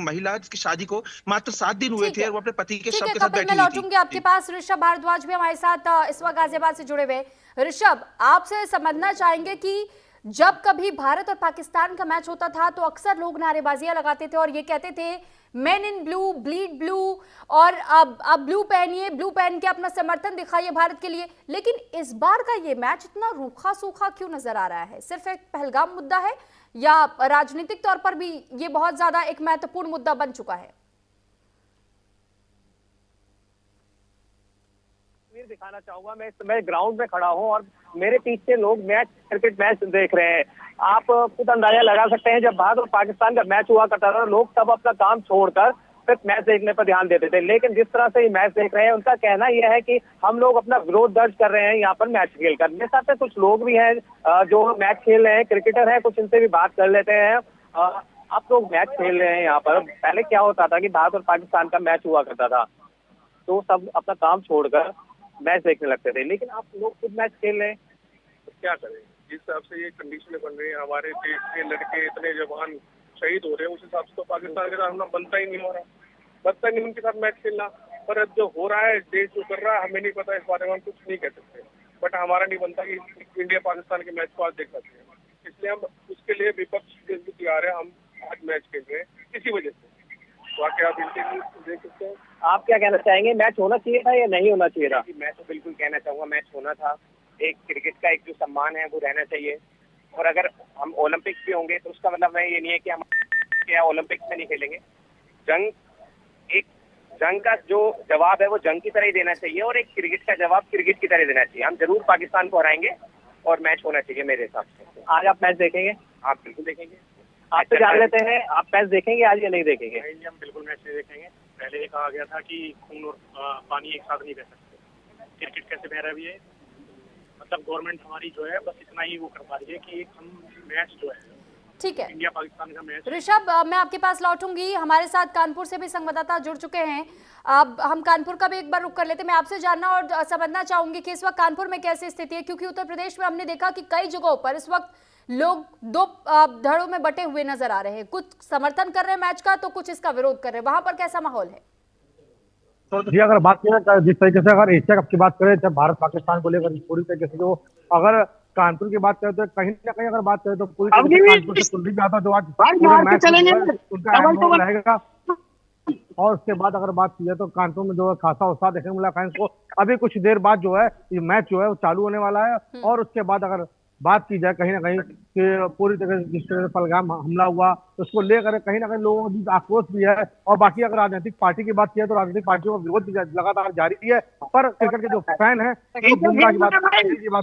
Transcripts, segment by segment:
महिला जिसकी शादी को मात्र 7 दिन हुए ठीक थे है, और वो अपने पति के ठीक शव है के साथ कपिल, मैं बैठी हुई थी। लौटूंगी आपके पास। ऋषभ भारद्वाज भी हमारे साथ इस वक्त गाजियाबाद से जुड़े हुए। ऋषभ, आपसे समझना चाहेंगे कि जब कभी भारत और पाकिस्तान का मैच होता था तो अक्सर लोग नारेबाजियां लगाते थे और ये कहते थे main in blue bleed blue, और अब ब्लू पहनिए, ब्लू पहन के अपना समर्थन दिखाइए भारत के लिए। लेकिन इस बार का ये मैच इतना रूखा सूखा क्यों नजर आ रहा है? सिर्फ एक पहलगाम मुद्दा है या राजनीतिक तौर पर भी ये बहुत ज्यादा एक महत्वपूर्ण मुद्दा बन चुका है? दिखाना चाहूंगा, मैं इस समय ग्राउंड में खड़ा हूं और मेरे पीछे लोग क्रिकेट मैच देख रहे हैं। आप खुद अंदाजा लगा सकते हैं, जब भारत और पाकिस्तान का मैच हुआ करता था लोग तब अपना काम छोड़कर सिर्फ मैच देखने पर ध्यान देते थे। लेकिन जिस तरह से ये मैच देख रहे हैं, उनका कहना यह है कि हम लोग अपना विरोध दर्ज कर रहे हैं यहाँ पर मैच खेलकर। मेरे साथ में कुछ लोग भी हैं जो मैच खेल रहे हैं, क्रिकेटर हैं, कुछ इनसे भी बात कर लेते हैं। आप लोग मैच खेल रहे हैं यहाँ पर, पहले क्या होता था कि भारत और पाकिस्तान का मैच हुआ करता था तो सब अपना काम छोड़कर मैच देखने लगते थे, लेकिन आप लोग खुद मैच खेल रहे हैं तो क्या करें? जिस हिसाब से ये कंडीशनें बन रही है, हमारे देश के लड़के इतने जवान शहीद हो रहे हैं, उस हिसाब से तो पाकिस्तान के साथ हम बनता ही नहीं हो रहा, बनता नहीं उनके साथ मैच खेलना। पर अब जो हो रहा है, देश जो कर रहा है, हमें नहीं पता, इस बारे में हम कुछ नहीं कह सकते। बट हमारा नहीं बनता कि इंडिया पाकिस्तान के मैच को आज देख सकते हैं, इसलिए हम उसके लिए विपक्ष तैयार है। हम आज मैच खेल रहे हैं इसी वजह से। बाकी आप इंटरव्यू देख सकते हैं। आप क्या कहना चाहेंगे, मैच होना चाहिए था या नहीं होना चाहिए था? मैं तो बिल्कुल कहना चाहूंगा मैच होना था। एक क्रिकेट का एक जो सम्मान है वो रहना चाहिए, और अगर हम ओलंपिक्स भी होंगे तो उसका मतलब ये नहीं है कि हम क्या ओलंपिक्स में नहीं खेलेंगे। जंग का जो जवाब है वो जंग की तरह ही देना चाहिए, और एक क्रिकेट का जवाब क्रिकेट की तरह देना चाहिए। हम जरूर पाकिस्तान को हराएंगे और मैच होना चाहिए मेरे हिसाब से। आज आप मैच देखेंगे? आप बिल्कुल देखेंगे। आपसे जान लेते हैं, आप मैच देखेंगे आज या नहीं देखेंगे? हम बिल्कुल मैच नहीं देखेंगे। पहले ये कहा गया था कि खून और पानी एक साथ नहीं बह सकते। क्रिकेट कैसे बह रहा है? ये मतलब गवर्नमेंट हमारी जो है बस इतना ही वो कर पा रही है कि एक हम मैच जो है, ठीक है, इंडिया पाकिस्तान का मैच। ऋषभ, मैं आपके पास लौटूंगी। हमारे साथ कानपुर से भी संवाददाता जुड़ चुके हैं। अब हम कानपुर का भी एक बार रुक कर लेते हैं। मैं आपसे जानना और समझना चाहूंगी कि इस वक्त कानपुर में कैसी स्थिति है, क्योंकि उत्तर प्रदेश में हमने देखा कि कई जगहों पर इस वक्त लोग दो धड़ों में बटे हुए नजर आ रहे हैं। कुछ समर्थन कर रहे हैं मैच का तो कुछ इसका विरोध कर रहे हैं। वहां पर कैसा माहौल है? जी, अगर बात करें जिस तरीके से अगर एशिया कप की बात करें, जब भारत पाकिस्तान को लेकर पूरी तरीके से जो, अगर कानपुर की बात करें तो कहीं ना कहीं अगर बात करें तो पूरी तरीके से कानपुर से कुलदीप यादव जो आज पूरे मैच उनका अहम रोल रहेगा। और उसके बाद अगर बात की जाए तो कानपुर में जो है खासा उत्साह देखने को मिला फैंस को। अभी कुछ देर बाद जो है ये मैच जो है वो चालू होने वाला है, और उसके बाद अगर बात की जाए कहीं ना कहीं कि पूरी तरह से जिस तरह से पहलगाम हमला हुआ तो उसको लेकर कहीं ना कहीं लोगों के बीच आक्रोश भी है। और बाकी अगर राजनीतिक पार्टी की बात की तो राजनीतिक पार्टियों का विरोध भी लगातार जारी है। पर क्रिकेट के जो फैन है, तो बुमराह की बात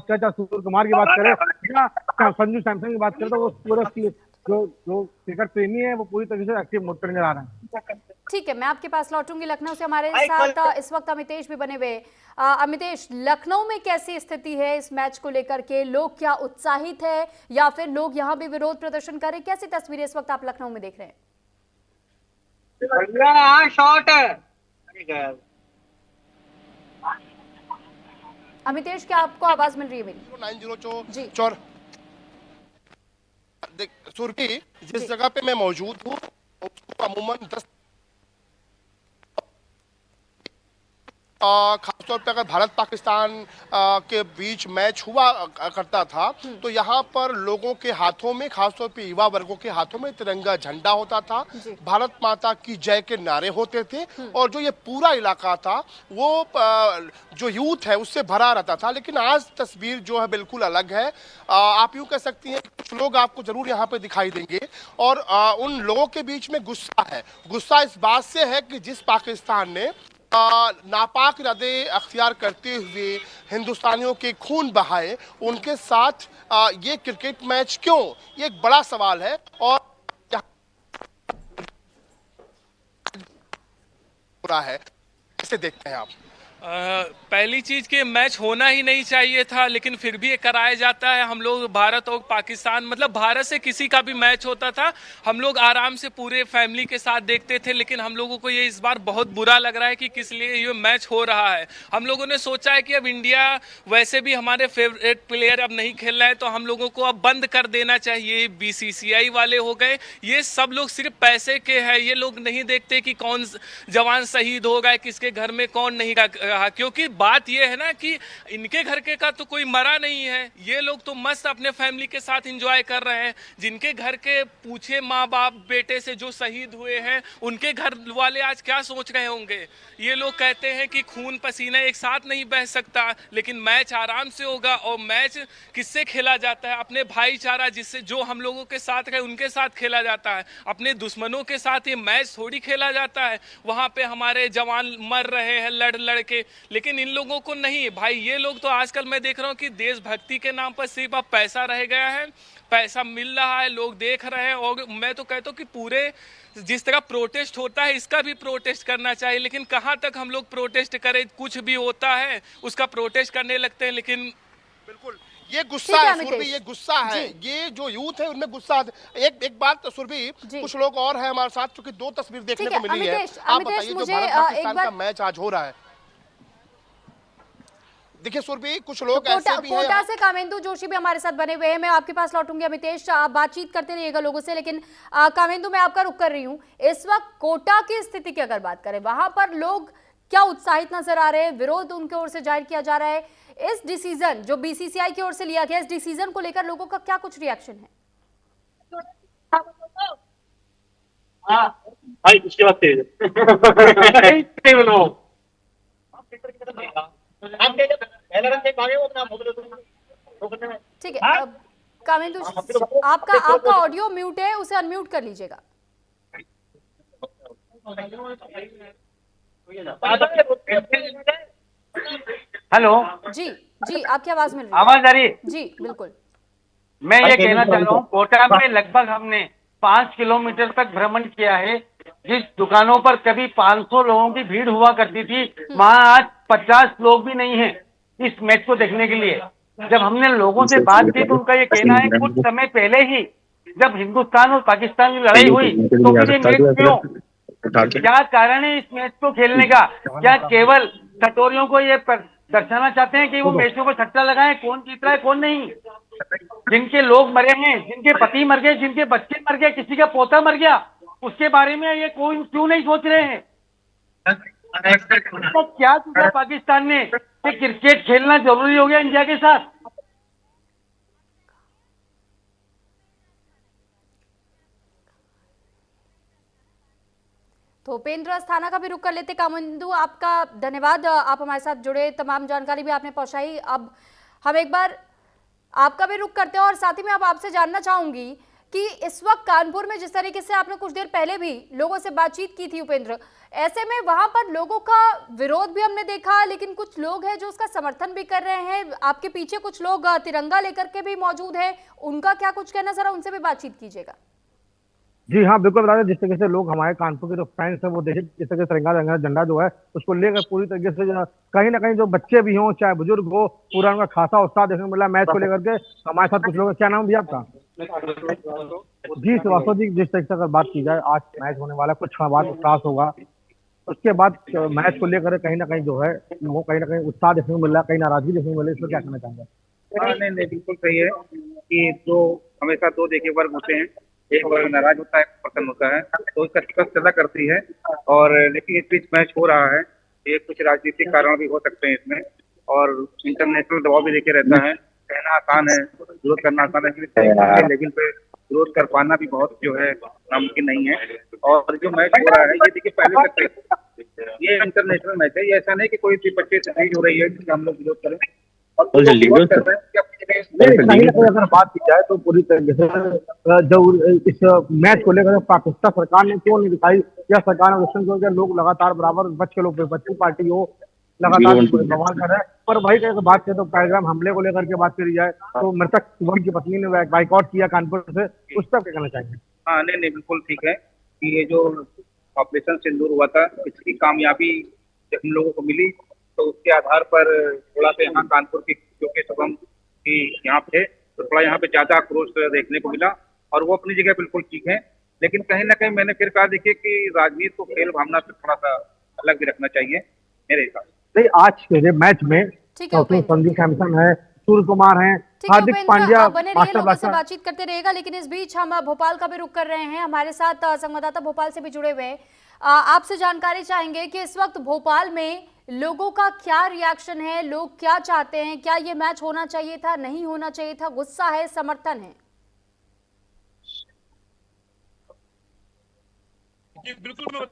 करें, चाहे सूर्य कुमार की बात करें या संजू सैमसन की बात करें, तो वो पूरे जो क्रिकेट प्रेमी है वो पूरी तरीके से एक्टिव मोड पर नजर आ रहे हैं। ठीक है, मैं आपके पास लौटूंगी। लखनऊ से हमारे साथ इस वक्त अमितेश भी बने हुए। अमितेश, लखनऊ में कैसी स्थिति है इस मैच को लेकर के? लोग क्या उत्साहित है या फिर लोग यहाँ भी विरोध प्रदर्शन करें? कैसी तस्वीरें इस वक्त आप लखनऊ में देख रहे हैं? अमितेश, क्या आपको आवाज मिल रही है मेरी? 904 सुरभि, जिस जगह पे मैं मौजूद हूँ उसको अमूमन 10 खासतौर पे अगर भारत पाकिस्तान के बीच मैच हुआ करता था तो यहाँ पर लोगों के हाथों में, खासतौर पे युवा वर्गों के हाथों में तिरंगा झंडा होता था, भारत माता की जय के नारे होते थे, और जो ये पूरा इलाका था वो जो यूथ है उससे भरा रहता था। लेकिन आज तस्वीर जो है बिल्कुल अलग है। आप यूँ कह सकती हैं कुछ लोग आपको जरूर यहाँ पे दिखाई देंगे, और उन लोगों के बीच में गुस्सा है। गुस्सा इस बात से है कि जिस पाकिस्तान ने नापाक इरादे अख्तियार करते हुए हिंदुस्तानियों के खून बहाए, उनके साथ ये क्रिकेट मैच क्यों, ये एक बड़ा सवाल है। और है कैसे देखते हैं आप? पहली चीज कि मैच होना ही नहीं चाहिए था, लेकिन फिर भी ये कराया जाता है। हम लोग भारत और पाकिस्तान, मतलब भारत से किसी का भी मैच होता था, हम लोग आराम से पूरे फैमिली के साथ देखते थे। लेकिन हम लोगों को ये इस बार बहुत बुरा लग रहा है कि किस लिए ये मैच हो रहा है। हम लोगों ने सोचा है कि अब इंडिया वैसे भी हमारे फेवरेट प्लेयर अब नहीं खेल रहे हैं, तो हम लोगों को अब बंद कर देना चाहिए। बीसीसीआई वाले हो गए, ये सब लोग सिर्फ पैसे के हैं। ये लोग नहीं देखते कि कौन जवान शहीद हो गए, किसके घर में कौन नहीं रहा। क्योंकि बात ये है ना कि इनके घर के का तो कोई मरा नहीं है, ये लोग तो मस्त अपने फैमिली के साथ एंजॉय कर रहे हैं। जिनके घर के पूछे माँ बाप बेटे से जो शहीद हुए हैं, उनके घर वाले आज क्या सोच रहे होंगे। ये लोग कहते हैं कि खून पसीना एक साथ नहीं बह सकता, लेकिन मैच आराम से होगा। और मैच किससे खेला जाता है? अपने भाईचारा जिससे जो हम लोगों के साथ रहे उनके साथ खेला जाता है। अपने दुश्मनों के साथ ये मैच थोड़ी खेला जाता है। वहाँ पे हमारे जवान मर रहे हैं लड़ लड़ के, लेकिन इन लोगों को नहीं। भाई ये लोग तो आजकल मैं देख रहा हूँ कि देशभक्ति के नाम पर सिर्फ अब पैसा रह गया है, पैसा मिल रहा है, लोग देख रहे हैं। और मैं तो कहता हूँ कि पूरे जिस तरह प्रोटेस्ट होता है इसका भी प्रोटेस्ट करना चाहिए। लेकिन कहाँ तक हम लोग प्रोटेस्ट करें? कुछ भी होता है उसका प्रोटेस्ट करने लगते हैं। लेकिन बिल्कुल ये गुस्सा है सुरभि, ये गुस्सा है, ये जो यूथ है उनमें गुस्सा है। एक बात सुरभि, कुछ लोग और हैं हमारे साथ, क्योंकि दो तस्वीर देखने को मिली है। आप बताइए जो भारत पाकिस्तान का मैच आज हो रहा है, देखिए सुरभि कुछ लोग ऐसे भी हैं। कोटा से कामेंदु जोशी भी हमारे साथ बने हुए हैं। मैं आपके पास लौटूंगी अमितेश, आप बातचीत करते रहिएगा लोगों से। लेकिन कामेंदु, मैं आपका रुख कर रही हूँ। इस वक्त कोटा की स्थिति की अगर बात करें, वहां पर लोग क्या उत्साहित नजर आ रहे हैं? विरोध उनकी ओर से जाहिर किया जा रहा है। इस डिसीजन जो बीसीसीआई की ओर से लिया गया, इस डिसीजन को लेकर लोगों का क्या कुछ रिएक्शन है? ठीक है कामेंदु, आपका ऑडियो म्यूट है, उसे अनम्यूट कर लीजिएगा। हेलो जी जी, आपकी आवाज मिल रही है। आवाज आ रही है? जी बिल्कुल। मैं ये कहना चाह रहा हूँ, कोटा में लगभग हमने 5 किलोमीटर तक भ्रमण किया है। जिस दुकानों पर कभी 500 लोगों की भीड़ हुआ करती थी, वहां आज 50 लोग भी नहीं हैं इस मैच को देखने के लिए। जब हमने लोगों से बात की तो उनका ये कहना है कुछ समय पहले ही जब हिंदुस्तान और पाकिस्तान की लड़ाई हुई तो फिर ये मैच क्यों, क्या कारण है इस मैच को खेलने का? क्या केवल सटोरियों को ये दर्शाना चाहते हैं कि वो मैचों को सट्टा लगाएं, कौन जीत रहा है कौन नहीं? जिनके लोग मरे हैं, जिनके पति मर गए, जिनके बच्चे मर गए, किसी का पोता मर गया, उसके बारे में ये कोई क्यों नहीं सोच रहे हैं? तो क्या सोचा पाकिस्तान ने कि क्रिकेट खेलना जरूरी हो गया इंडिया के साथ? तो उपेंद्र अस्थाना का भी रुख कर लेते। कामेंदु, आपका धन्यवाद, आप हमारे साथ जुड़े, तमाम जानकारी भी आपने पहुंचाई। अब हम एक बार आपका भी रुख करते हैं और साथ ही में अब आपसे जानना चाहूंगी कि इस वक्त कानपुर में जिस तरीके से आपने कुछ देर पहले भी लोगों से बातचीत की थी उपेंद्र, ऐसे में वहां पर लोगों का विरोध भी हमने देखा, लेकिन कुछ लोग हैं जो उसका समर्थन भी कर रहे हैं। आपके पीछे कुछ लोग तिरंगा लेकर के भी मौजूद हैं, उनका क्या कुछ कहना, जरा उनसे भी बातचीत कीजिएगा। जी हाँ, बिल्कुल बता दें, जिस तरीके से लोग हमारे कानपुर के जो फैंस हैं वो देखे जिस तरीके से तिरंगा झंडा जो है उसको लेकर पूरी तरीके से कहीं ना कहीं जो बच्चे भी हों चाहे बुजुर्ग हो, पूरा उनका खासा उत्साह देखने को मिला मैच को लेकर के। हमारे साथ कुछ लोग, क्या नाम भैया आपका? जी श्रीवास्तव जी, जिस तरीके से अगर बात की जाए आज मैच होने वाला, कुछ बाद उत्साह होगा, उसके बाद मैच को लेकर कहीं ना कहीं जो है वो कहीं ना कहीं उत्साह देखने को मिल रहा है, कहीं नाराजगी देखने को मिल रही है, इसमें क्या कहना चाहेंगे? नहीं, बिल्कुल सही है कि जो हमेशा दो देखिए वर्ग होते हैं, एक वर्ग नाराज होता है, एक प्रसन्न होता है, तो इसका सजा करती है। और लेकिन इस बीच मैच हो रहा है, ये कुछ राजनीतिक कारण भी हो सकते हैं इसमें, और इंटरनेशनल दबाव भी देखे रहता है। कहना आसान है, विरोध करना आसान है, लेकिन लेवल पे विरोध कर पाना भी बहुत जो है नामुमकिन नहीं है। और जो मैच हो रहा है ये देखिए पहले तक ये इंटरनेशनल मैच है, ये ऐसा नहीं कि कोई बच्चे से चीज हो रही है जिसका हम लोग विरोध करें। और अगर बात की जाए तो पूरी तरीके से जो इस मैच को लेकर पाकिस्तान सरकार ने क्यों नहीं दिखाई, या सरकार ने लोग लगातार बराबर बच्चे लोग बच्ची पार्टी हो लगातार बवाल कर रहे हैं। पर वही अगर बात करें तो पहलगाम हमले को लेकर के बात करी जाए तो मृतक शुभम की पत्नी ने बाइकआउट किया कानपुर से, उस पर क्या कहना चाहेंगे? हाँ नहीं, बिल्कुल ठीक है कि ये जो ऑपरेशन सिंदूर हुआ था इसकी कामयाबी हम लोगों को मिली तो उसके आधार पर थोड़ा सा यहाँ कानपुर की क्योंकि शुभम की यहाँ पे तो थोड़ा यहाँ पे ज्यादा आक्रोश देखने को मिला और वो अपनी जगह बिल्कुल ठीक है। लेकिन कहीं ना कहीं मैंने फिर कहा देखिए कि राजनीति को खेल भावना से थोड़ा सा अलग भी रखना चाहिए मेरे हिसाब से। नहीं, आज के मैच में ठीक है उपेंद्र। संदीप सैमसन है, सूर्य कुमार है, ठीक है हार्दिक उपेंद्र, पांड्या आप बने रहिए, मास्टर लोगों से ब्लास्टर। बातचीत करते रहेगा। लेकिन इस बीच हम भोपाल का भी रुख कर रहे हैं, हमारे साथ संवाददाता भोपाल से भी जुड़े हुए हैं। आपसे जानकारी चाहेंगे कि इस वक्त भोपाल में लोगों का क्या रिएक्शन है, लोग क्या चाहते हैं, क्या ये मैच होना चाहिए था, नहीं होना चाहिए था, गुस्सा है, समर्थन है? बिल्कुल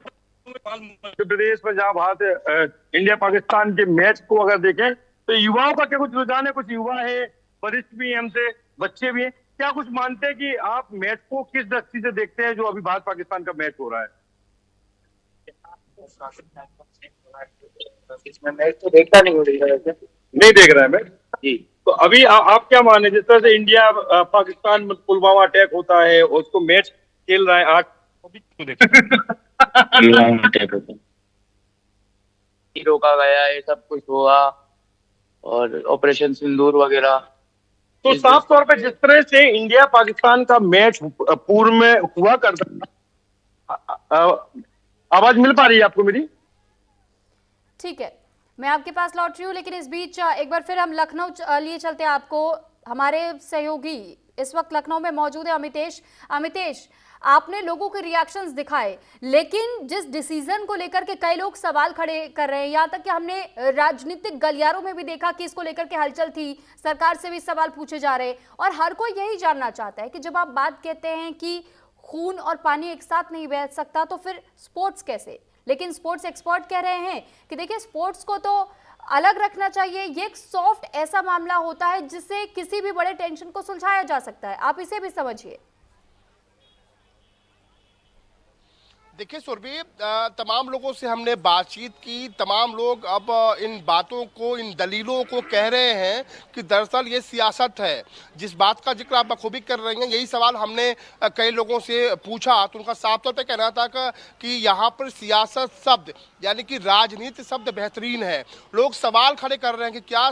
मध्य प्रदेश में जहाँ भारत इंडिया पाकिस्तान के मैच को अगर देखें तो युवाओं का क्या कुछ रुझान है, कुछ युवा है, वरिष्ठ भी हैं हमसे, बच्चे भी हैं, क्या कुछ मानते हैं कि आप मैच को किस दृष्टि से देखते हैं जो अभी भारत पाकिस्तान का मैच हो रहा है? इसमें मैच तो देखता नहीं हो रही है, नहीं देख रहा है मैच जी। तो अभी आप क्या माने, जिस तरह से इंडिया पाकिस्तान में पुलवामा अटैक होता है और उसको मैच खेल रहा है आज रोका गया है, सब कुछ हुआ और ऑपरेशन सिंदूर वगैरह। तो साफ तौर पे जिस तरह से इंडिया पाकिस्तान का मैच पूर्व में हुआ करता था, आवाज मिल पा रही है आपको मेरी? ठीक है, मैं आपके पास लौट रही हूँ। लेकिन इस बीच एक बार फिर हम लखनऊ लिए चलते हैं आपको। हमारे सहयोगी इस वक्त लखनऊ में मौजूद है अमितेश। अमितेश, आपने लोगों के रिएक्शंस दिखाए, लेकिन जिस डिसीजन को लेकर के कई लोग सवाल खड़े कर रहे हैं, यहाँ तक कि हमने राजनीतिक गलियारों में भी देखा कि इसको लेकर के हलचल थी, सरकार से भी सवाल पूछे जा रहे और हर कोई यही जानना चाहता है कि जब आप बात कहते हैं कि खून और पानी एक साथ नहीं बह सकता तो फिर स्पोर्ट्स कैसे? लेकिन स्पोर्ट्स एक्सपर्ट कह रहे हैं कि देखिए स्पोर्ट्स को तो अलग रखना चाहिए, ये एक सॉफ्ट ऐसा मामला होता है जिससे किसी भी बड़े टेंशन को सुलझाया जा सकता है, आप इसे भी समझिए। देखिए सुरभि, तमाम लोगों से हमने बातचीत की, तमाम लोग अब इन बातों को, इन दलीलों को कह रहे हैं कि दरअसल ये सियासत है। जिस बात का जिक्र आप बखूबी कर रही हैं, यही सवाल हमने कई लोगों से पूछा तो उनका साफ तौर पे कहना था कि यहाँ पर सियासत शब्द यानी कि राजनीति शब्द बेहतरीन है। लोग सवाल खड़े कर रहे हैं कि क्या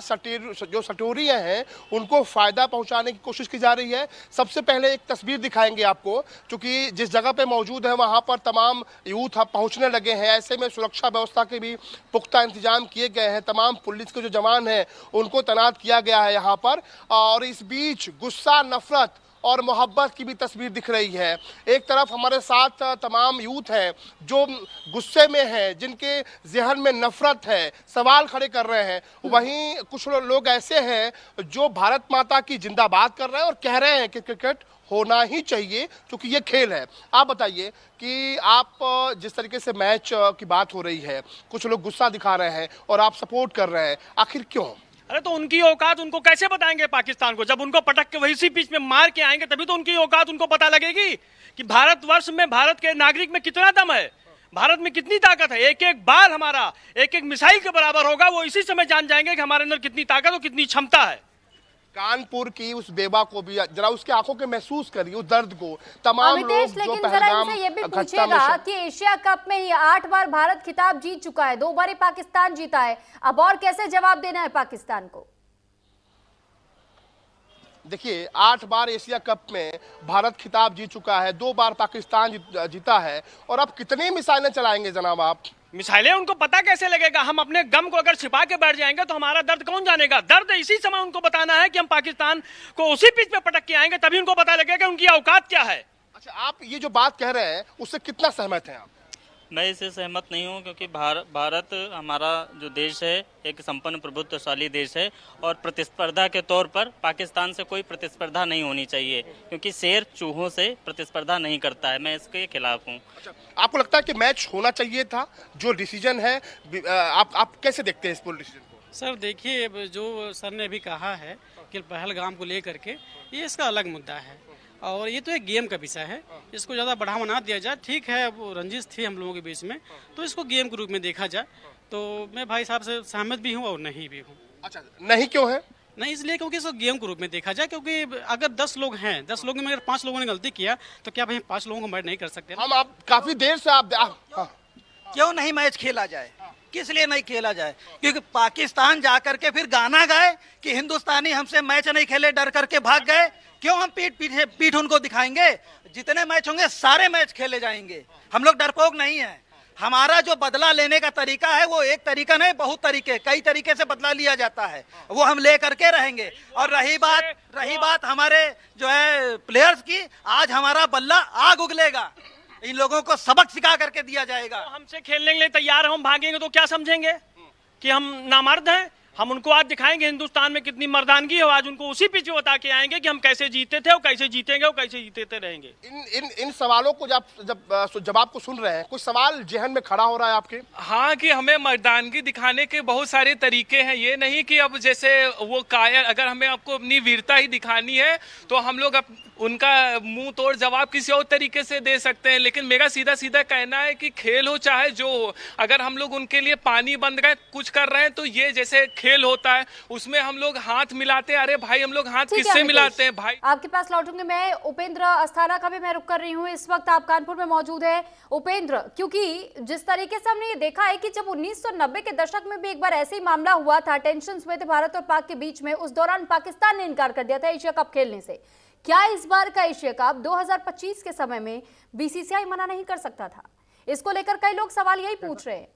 जो सटोरियाँ हैं उनको फ़ायदा पहुँचाने की कोशिश की जा रही है। सबसे पहले एक तस्वीर दिखाएंगे आपको, क्योंकि जिस जगह पर मौजूद है वहाँ पर तमाम यूथ अब पहुंचने लगे हैं। ऐसे में सुरक्षा व्यवस्था के भी पुख्ता इंतजाम किए गए हैं, तमाम पुलिस के जो जवान हैं उनको तैनात किया गया है यहाँ पर। और इस बीच गुस्सा, नफरत और मोहब्बत की भी तस्वीर दिख रही है। एक तरफ हमारे साथ तमाम यूथ हैं जो गुस्से में हैं, जिनके जहन में नफरत है, सवाल खड़े कर रहे हैं। वहीं कुछ लोग ऐसे हैं जो भारत माता की जिंदाबाद कर रहे हैं और कह रहे हैं कि क्रिकेट होना ही चाहिए क्योंकि ये खेल है। आप बताइए कि आप जिस तरीके से मैच की बात हो रही है, कुछ लोग गुस्सा दिखा रहे हैं और आप सपोर्ट कर रहे हैं, आखिर क्यों? अरे तो उनकी औकात उनको कैसे बताएंगे पाकिस्तान को? जब उनको पटक के वही सी पिच में मार के आएंगे तभी तो उनकी औकात उनको पता लगेगी कि भारतवर्ष में, भारत के नागरिक में कितना दम है, भारत में कितनी ताकत है। एक एक बाल हमारा एक एक मिसाइल के बराबर होगा, वो इसी समय जान जाएंगे कि हमारे अंदर कितनी ताकत और कितनी क्षमता है। कानपुर की उस बेवा को भी जरा उसके आंखों के महसूस करिए, उस दर्द को। तमाम लोग जो पहलगाम ये भी पूछिएगा कि एशिया कप में ही 8 बार भारत खिताब जीत चुका है, 2 बार ही पाकिस्तान जीता है, अब और कैसे जवाब देना है पाकिस्तान को? देखिए 8 बार एशिया कप में भारत खिताब जीत चुका है, 2 बार पाकिस्तान जीता है, और अब कितनी मिसाइलें चलाएंगे जनाब आप? मिसाइलें उनको पता कैसे लगेगा? हम अपने गम को अगर छिपा के बैठ जाएंगे तो हमारा दर्द कौन जानेगा? दर्द इसी समय उनको बताना है कि हम पाकिस्तान को उसी पिच पे पटक के आएंगे, तभी उनको पता लगेगा उनकी औकात क्या है। अच्छा, आप ये जो बात कह रहे हैं उससे कितना सहमत हैं आप? मैं इससे सहमत नहीं हूं, क्योंकि भारत हमारा जो देश है एक संपन्न प्रभुत्वशाली देश है और प्रतिस्पर्धा के तौर पर पाकिस्तान से कोई प्रतिस्पर्धा नहीं होनी चाहिए, क्योंकि शेर चूहों से प्रतिस्पर्धा नहीं करता है। मैं इसके खिलाफ हूं। अच्छा, आपको लगता है कि मैच होना चाहिए था? जो डिसीजन है आप कैसे देखते हैं इस पूरे डिसीजन को? सर देखिए, जो सर ने अभी कहा है कि पहलगाम को लेकर के, ये इसका अलग मुद्दा है और ये तो एक गेम का विषय है, इसको ज़्यादा बढ़ावा ना दिया जाए। ठीक है, वो रंजिश थी हम लोगों के बीच में, तो इसको गेम के रूप में देखा जाए। तो मैं भाई साहब से सहमत भी हूँ और नहीं भी हूँ। अच्छा, नहीं क्यों है? नहीं इसलिए क्योंकि इसको गेम के रूप में देखा जाए, क्योंकि अगर 10 लोग हैं, 10 लोगों में अगर 5 लोगों ने गलती किया तो क्या भाई 5 लोगों को मैच नहीं कर सकते? हम आप काफ़ी देर से आप क्यों नहीं मैच खेला जाए? किस लिए नहीं खेला जाए? क्योंकि पाकिस्तान जाकर के फिर गाना गाए कि हिंदुस्तानी हमसे मैच नहीं खेले, डर करके भाग गए। क्यों हम पीठ उनको दिखाएंगे? जितने मैच होंगे सारे मैच खेले जाएंगे। हम लोग डरपोक नहीं है। हमारा जो बदला लेने का तरीका है वो एक तरीका नहीं, बहुत तरीके, कई तरीके से बदला लिया जाता है, वो हम ले करके रहेंगे। और रही बात हमारे जो है प्लेयर्स की, आज हमारा बल्ला आग उगलेगा, इन लोगों को सबक सिखा करके दिया जाएगा। तो हमसे खेलने के लिए तैयार हम भागेंगे तो क्या समझेंगे कि हम नामर्द हैं? हम उनको आज दिखाएंगे हिंदुस्तान में कितनी मर्दानगी है। आज उनको उसी पीछे बता के आएंगे कि हम कैसे जीते थे और कैसे जीतेंगे और कैसे जीते रहेंगे। इन सवालों को जब आपको सुन रहे हैं, कुछ सवाल जहन में खड़ा हो रहा है आपके? हाँ, कि हमें मर्दानगी दिखाने के बहुत सारे तरीके हैं। ये नहीं कि अब जैसे वो कायर, अगर हमें आपको अपनी वीरता ही दिखानी है तो हम लोग उनका मुंह तोड़ जवाब किसी और तरीके से दे सकते हैं। लेकिन मेरा सीधा सीधा कहना है कि खेल हो चाहे जो हो, अगर हम लोग उनके लिए पानी बंद रहे, कुछ कर रहे हैं, तो ये जैसे खेल होता है उसमें हम लोग हाथ मिलाते हैं। अरे भाई, हम लोग हाथ किससे मिलाते हैं भाई? आपके पास लौटूंगे मैं। उपेंद्र अस्थाना का भी मैं रुक कर रही हूँ। इस वक्त आप कानपुर में मौजूद है उपेंद्र, क्योंकि जिस तरीके से हमने ये देखा है कि जब 1990 के दशक में भी एक बार ऐसे ही मामला हुआ था, टेंशंस हुए थे भारत और पाक के बीच में, उस दौरान पाकिस्तान ने इनकार कर दिया था एशिया कप खेलने से। क्या इस बार का एशिया कप 2025 के समय में बीसीसीआई मना नहीं कर सकता था? इसको लेकर कई लोग सवाल यही पूछ रहे हैं।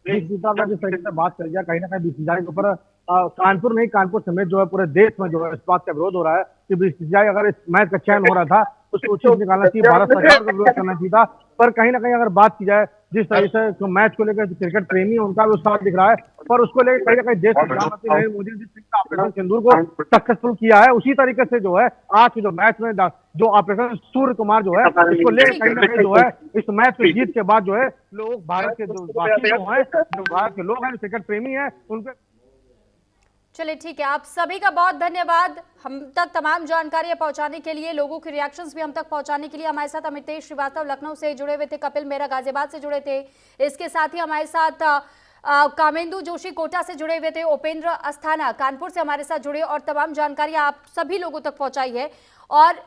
जिस तरीके से बात कर दिया, कहीं ना कहीं बीसीसीआई के ऊपर कानपुर नहीं, कानपुर समेत जो है पूरे देश में जो है इस बात का विरोध हो रहा है कि बीसीसीआई अगर इस मैच का चयन हो रहा था उसको उचित निकालना चाहिए, भारत सरकार को विरोध करना चाहिए था। पर कहीं ना कहीं अगर बात की जाए, जिस तरीके से मैच को लेकर क्रिकेट प्रेमी है उनका भी उत्साह दिख रहा है, पर उसको लेकर कहीं ना कहीं देश प्रधानमंत्री नरेंद्र मोदी ने जिस तरीके से ऑपरेशन सिंदूर को सक्सेसफुल किया है, उसी तरीके से जो है आज के जो मैच में जो ऑपरेशन सूर्य कुमार जो है, इसको लेकर कहीं ना कहीं जो है इस मैच को जीत के बाद जो है लोग भारत के जो बाकी जो है, जो भारत के लोग हैं, जो क्रिकेट प्रेमी है, उनके चलिए ठीक है, आप सभी का बहुत धन्यवाद हम तक तमाम जानकारियां पहुंचाने के लिए, लोगों के रिएक्शंस भी हम तक पहुंचाने के लिए। हमारे साथ अमितेश श्रीवास्तव लखनऊ से जुड़े हुए थे, कपिल मेहरा गाजियाबाद से जुड़े थे, इसके साथ ही हमारे साथ कामेंदु जोशी कोटा से जुड़े हुए थे, उपेंद्र अस्थाना कानपुर से हमारे साथ जुड़े और तमाम जानकारियां आप सभी लोगों तक पहुंचाई है। और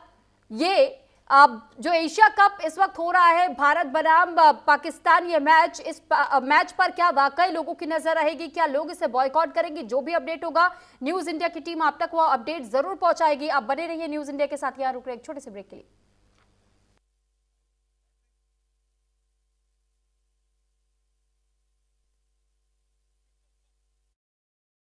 ये जो एशिया कप इस वक्त हो रहा है भारत बनाम पाकिस्तान, ये मैच, इस मैच पर क्या वाकई लोगों की नजर रहेगी? क्या लोग इसे बॉयकॉट करेंगे? जो भी अपडेट होगा न्यूज इंडिया की टीम आप तक वो अपडेट जरूर पहुंचाएगी। आप बने रहिए न्यूज इंडिया के साथ। यहाँ रुक रहे एक छोटे से ब्रेक के लिए।